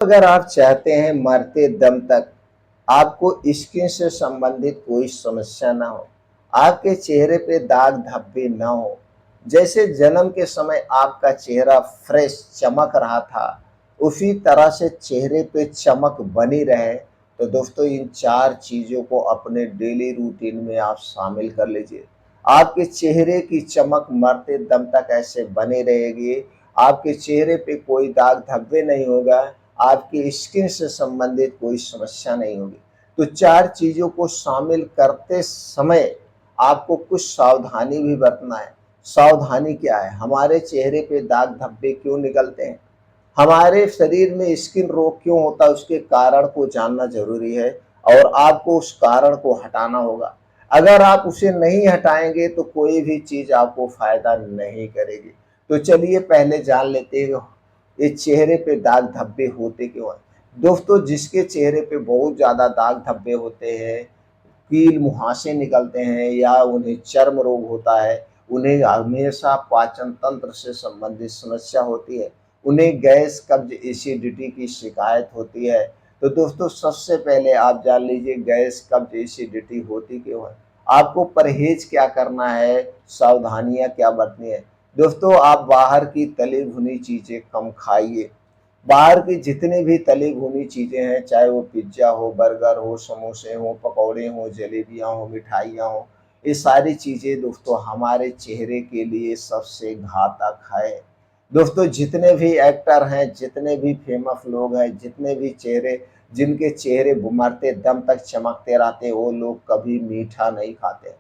अगर आप चाहते हैं मरते दम तक आपको स्किन से संबंधित कोई समस्या ना हो, आपके चेहरे पे दाग धब्बे ना हो, जैसे जन्म के समय आपका चेहरा फ्रेश चमक रहा था, उसी तरह से चेहरे पे चमक बनी रहे, तो दोस्तों इन 4 चीज़ों को अपने डेली रूटीन में आप शामिल कर लीजिए। आपके चेहरे की चमक मरते दम तक ऐसे बनी रहेगी, आपके चेहरे पे कोई दाग धब्बे नहीं होगा, आपकी स्किन से संबंधित कोई समस्या नहीं होगी। तो 4 चीज़ों को शामिल करते समय आपको कुछ सावधानी भी बरतना है। सावधानी क्या है? हमारे चेहरे पे दाग धब्बे क्यों निकलते हैं? हमारे शरीर में स्किन रोग क्यों होता है, उसके कारण को जानना ज़रूरी है और आपको उस कारण को हटाना होगा। अगर आप उसे नहीं हटाएँगे तो कोई भी चीज़ आपको फ़ायदा नहीं करेगी। तो चलिए पहले जान लेते हैं ये चेहरे पे दाग धब्बे होते क्यों हैं? दोस्तों जिसके चेहरे पे बहुत ज़्यादा दाग धब्बे होते हैं, कील मुहासे निकलते हैं या उन्हें चर्म रोग होता है, उन्हें हमेशा पाचन तंत्र से संबंधित समस्या होती है, उन्हें गैस, कब्ज़, एसिडिटी की शिकायत होती है। तो दोस्तों सबसे पहले आप जान लीजिए गैस, कब्ज़, एसिडिटी होती क्यों है? आपको परहेज़ क्या करना है, सावधानियाँ क्या बरतनी है? दोस्तों आप बाहर की तली भुनी चीज़ें कम खाइए। बाहर की जितनी भी तली भुनी चीज़ें हैं, चाहे वो पिज़्ज़ा हो, बर्गर हो, समोसे हों, पकौड़े हों, जलेबियाँ हों, मिठाइयाँ हों, ये सारी चीज़ें दोस्तों हमारे चेहरे के लिए सबसे घातक है। दोस्तों जितने भी एक्टर हैं, जितने भी फेमस लोग हैं, जितने भी जिनके चेहरे मरते दम तक चमकते रहते हैं, वो लोग कभी मीठा नहीं खाते।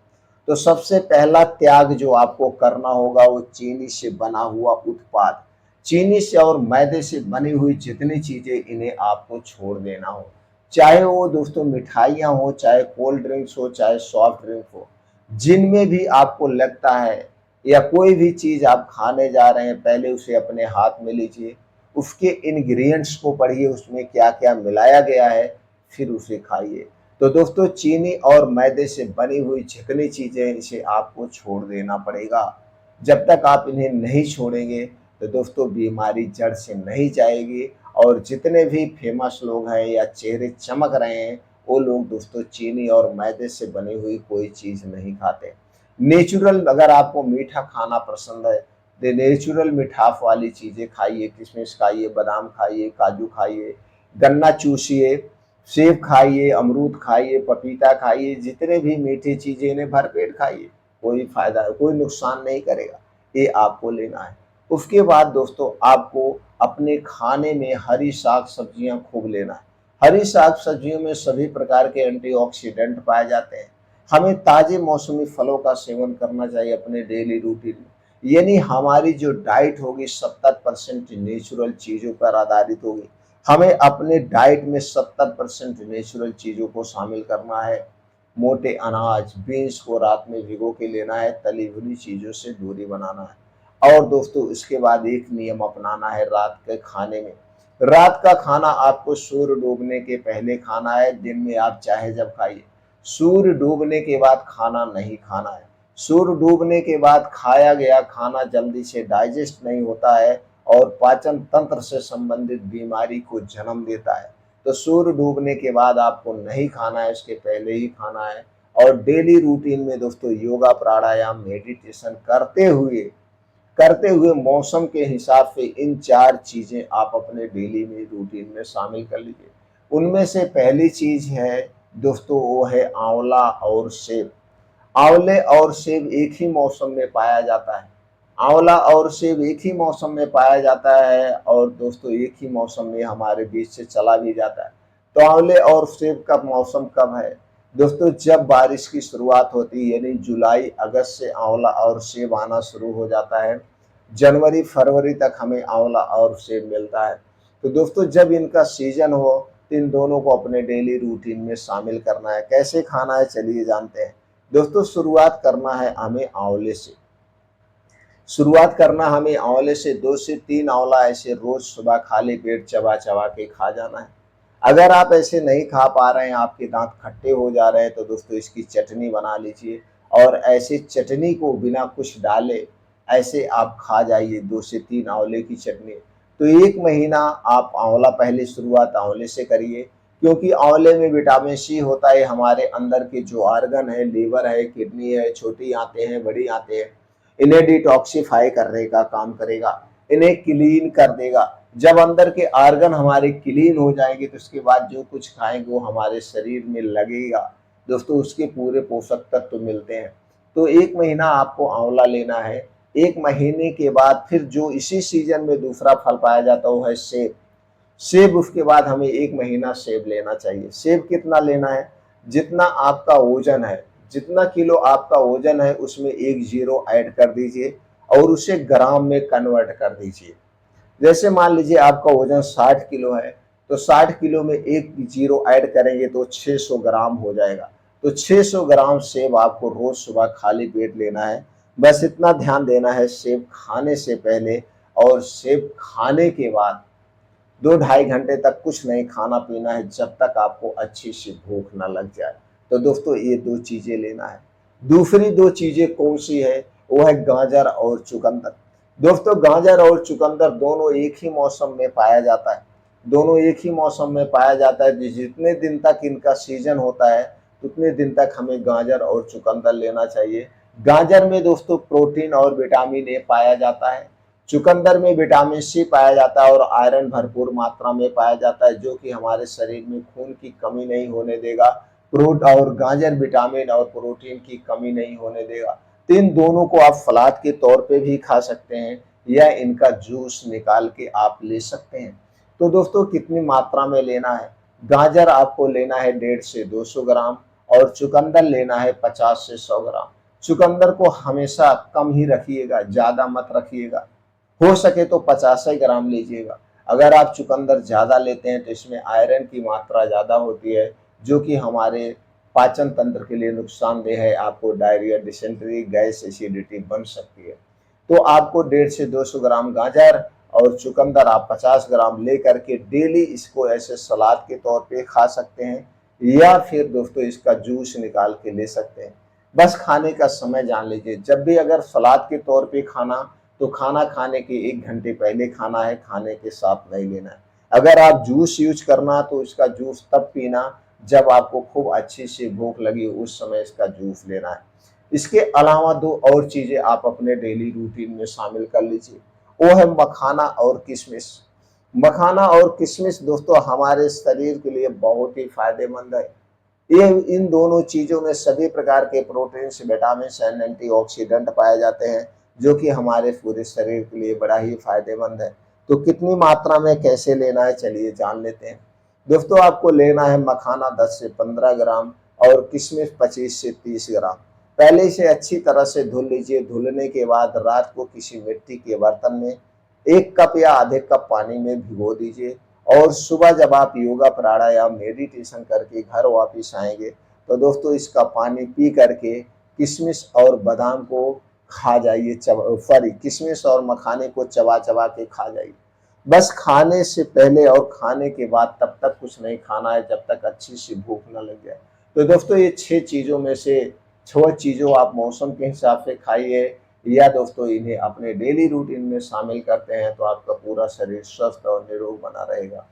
तो सबसे पहला त्याग जो आपको करना होगा वो चीनी से बना हुआ उत्पाद, चीनी से और मैदे से बनी हुई जितनी चीज़ें इन्हें आपको छोड़ देना हो। चाहे वो दोस्तों मिठाइयाँ हो, चाहे कोल्ड ड्रिंक्स हो, चाहे सॉफ्ट ड्रिंक हो, जिनमें भी आपको लगता है या कोई भी चीज़ आप खाने जा रहे हैं पहले उसे अपने हाथ में लीजिए, उसके इंग्रीडिएंट्स को पढ़िए उसमें क्या-क्या मिलाया गया है, फिर उसे खाइए। तो दोस्तों चीनी और मैदे से बनी हुई जितनी चीज़ें हैं इसे आपको छोड़ देना पड़ेगा। जब तक आप इन्हें नहीं छोड़ेंगे तो दोस्तों बीमारी जड़ से नहीं जाएगी और जितने भी फेमस लोग हैं या चेहरे चमक रहे हैं, वो लोग दोस्तों चीनी और मैदे से बनी हुई कोई चीज़ नहीं खाते। नेचुरल अगर आपको मीठा खाना पसंद है, तो नेचुरल मिठास वाली चीज़ें खाइए, किशमिश खाइए, बादाम खाइए, काजू खाइए, गन्ना चूसिए, सेब खाइए, अमरूद खाइए, पपीता खाइए, जितने भी मीठी चीज़ें इन्हें भरपेट खाइए, कोई फ़ायदा कोई नुकसान नहीं करेगा, ये आपको लेना है। उसके बाद दोस्तों आपको अपने खाने में हरी साग-सब्जियाँ खूब लेना है। हरी साग-सब्जियों में सभी प्रकार के एंटीऑक्सीडेंट पाए जाते हैं। हमें ताज़े मौसमी फलों का सेवन करना चाहिए अपने डेली रूटीन में। यानी हमारी जो डाइट होगी 70% नेचुरल चीज़ों पर आधारित होगी। हमें अपने डाइट में 70% नेचुरल चीज़ों को शामिल करना है। मोटे अनाज, बीन्स को रात में भिगो के लेना है, तली भुनी चीज़ों से दूरी बनाना है। और दोस्तों इसके बाद एक नियम अपनाना है रात के खाने में। रात का खाना आपको सूर्य डूबने के पहले खाना है, दिन में आप चाहे जब खाइए। सूर्य डूबने के बाद खाना नहीं खाना है। सूर्य डूबने के बाद खाया गया खाना जल्दी से डाइजेस्ट नहीं होता है और पाचन तंत्र से संबंधित बीमारी को जन्म देता है। तो सूर्य डूबने के बाद आपको नहीं खाना है, इसके पहले ही खाना है। और डेली रूटीन में दोस्तों योगा, प्राणायाम, मेडिटेशन करते हुए मौसम के हिसाब से इन 4 चीज़ें आप अपने डेली में रूटीन में शामिल कर लीजिए। उनमें से पहली चीज़ है दोस्तों वो है आंवला और सेब। आंवले और सेब एक ही मौसम में पाया जाता है। आंवला और सेब एक ही मौसम में पाया जाता है और दोस्तों एक ही मौसम में हमारे बीच से चला भी जाता है। तो आंवले और सेब का मौसम कब है? दोस्तों जब बारिश की शुरुआत होती है यानी जुलाई, अगस्त से आंवला और सेब आना शुरू हो जाता है। जनवरी, फरवरी तक हमें आंवला और सेब मिलता है। तो दोस्तों जब इनका सीज़न हो तो इन दोनों को अपने डेली रूटीन में शामिल करना है। कैसे खाना है चलिए जानते हैं। दोस्तों शुरुआत करना है हमें आंवले से। शुरुआत करना हमें आंवले से 2 से 3 आंवला ऐसे रोज सुबह खाली पेट चबा-चबा के खा जाना है। अगर आप ऐसे नहीं खा पा रहे हैं, आपके दाँत खट्टे हो जा रहे हैं तो दोस्तों इसकी चटनी बना लीजिए और ऐसे चटनी को बिना कुछ डाले ऐसे आप खा जाइए 2 से 3 आंवले की चटनी। तो 1 महीना आप आंवला पहले शुरुआत आंवले से करिए, क्योंकि आंवले में विटामिन सी होता है। हमारे अंदर के जो ऑर्गन है, लीवर है, किडनी है, छोटी आंतें हैं, बड़ी आंतें हैं, इन्हें डिटॉक्सिफाई करने का काम करेगा, इन्हें क्लीन कर देगा। जब अंदर के ऑर्गन हमारे क्लीन हो जाएंगे तो उसके बाद जो कुछ खाएंगे वो हमारे शरीर में लगेगा। दोस्तों, उसके पूरे पोषक तत्व मिलते हैं। तो 1 महीना आपको आंवला लेना है। 1 महीने के बाद फिर जो इसी सीजन में दूसरा फल पाया जाता है वो है सेब। सेब उसके बाद हमें 1 महीना सेब लेना चाहिए। सेब कितना लेना है? जितना आपका वजन है, जितना किलो आपका वजन है उसमें 1 जीरो ऐड कर दीजिए और उसे ग्राम में कन्वर्ट कर दीजिए। जैसे मान लीजिए आपका वजन 60 किलो है, तो 60 किलो में 1 जीरो ऐड करेंगे तो 600 ग्राम हो जाएगा। तो 600 ग्राम सेब आपको रोज सुबह खाली पेट लेना है। बस इतना ध्यान देना है, सेब खाने से पहले और सेब खाने के बाद 2 ढाई घंटे तक कुछ नहीं खाना पीना है, जब तक आपको अच्छी सी भूख ना लग जाए। तो दोस्तों, ये 2 चीजें लेना है। दूसरी 2 चीजें कौन सी है? वो है गाजर और चुकंदर। दोस्तों, गाजर और चुकंदर दोनों एक ही मौसम में पाया जाता है। दोनों एक ही मौसम में पाया जाता है। जितने दिन तक इनका सीजन होता है उतने दिन तक हमें गाजर और चुकंदर लेना चाहिए। गाजर में दोस्तों प्रोटीन और विटामिन ए पाया जाता है। चुकंदर में विटामिन सी पाया जाता है और आयरन भरपूर मात्रा में पाया जाता है, जो कि हमारे शरीर में खून की कमी नहीं होने देगा। प्रोट और गाजर विटामिन और प्रोटीन की कमी नहीं होने देगा। तो इन दोनों को आप सलाद के तौर पे भी खा सकते हैं या इनका जूस निकाल के आप ले सकते हैं। तो दोस्तों, कितनी मात्रा में लेना है? गाजर आपको लेना है 150 से 200 ग्राम और चुकंदर लेना है 50 से 100 ग्राम। चुकंदर को हमेशा कम ही रखिएगा, ज्यादा मत रखिएगा। हो सके तो 50 ग्राम लीजिएगा। अगर आप चुकंदर ज़्यादा लेते हैं तो इसमें आयरन की मात्रा ज़्यादा होती है, जो कि हमारे पाचन तंत्र के लिए नुकसानदेह है। आपको डायरिया, डिसेंट्री, गैस, एसिडिटी बन सकती है। तो आपको 150 से 200 ग्राम गाजर और चुकंदर आप 50 ग्राम ले करके डेली इसको ऐसे सलाद के तौर पे खा सकते हैं, या फिर दोस्तों इसका जूस निकाल के ले सकते हैं। बस खाने का समय जान लीजिए। जब भी अगर सलाद के तौर पे खाना, तो खाना खाने के 1 घंटे पहले खाना है, खाने के साथ नहीं लेना है। अगर आप जूस यूज करना तो इसका जूस तब पीना जब आपको खूब अच्छी सी भूख लगी, उस समय इसका जूस लेना है। इसके अलावा 2 और चीजें आप अपने डेली रूटीन में शामिल कर लीजिए, वो है मखाना और किशमिश। मखाना और किशमिश दोस्तों हमारे शरीर के लिए बहुत ही फायदेमंद है। ये इन दोनों चीजों में सभी प्रकार के प्रोटीन्स, विटामिन एंड एंटीऑक्सीडेंट पाए जाते हैं, जो कि हमारे पूरे शरीर के लिए बड़ा ही फायदेमंद है। तो कितनी मात्रा में कैसे लेना है, चलिए जान लेते हैं। दोस्तों, आपको लेना है मखाना 10 से 15 ग्राम और किशमिश 25 से 30 ग्राम। पहले इसे अच्छी तरह से धुल लीजिए। धुलने के बाद रात को किसी मिट्टी के बर्तन में 1 कप या आधे कप पानी में भिगो दीजिए और सुबह जब आप योगा, प्राणायाम, मेडिटेशन करके घर वापिस आएंगे तो दोस्तों इसका पानी पी करके किशमिश और बादाम को खा जाइए। सॉरी, किशमिश और मखाने को चबा चबा के खा जाइए। बस खाने से पहले और खाने के बाद तब तक कुछ नहीं खाना है, जब तक अच्छी सी भूख न लग जाए। तो दोस्तों, ये 6 चीज़ों में से 6 चीज़ों आप मौसम के हिसाब से खाइए, या दोस्तों इन्हें अपने डेली रूटीन में शामिल करते हैं तो आपका पूरा शरीर स्वस्थ और निरोग बना रहेगा।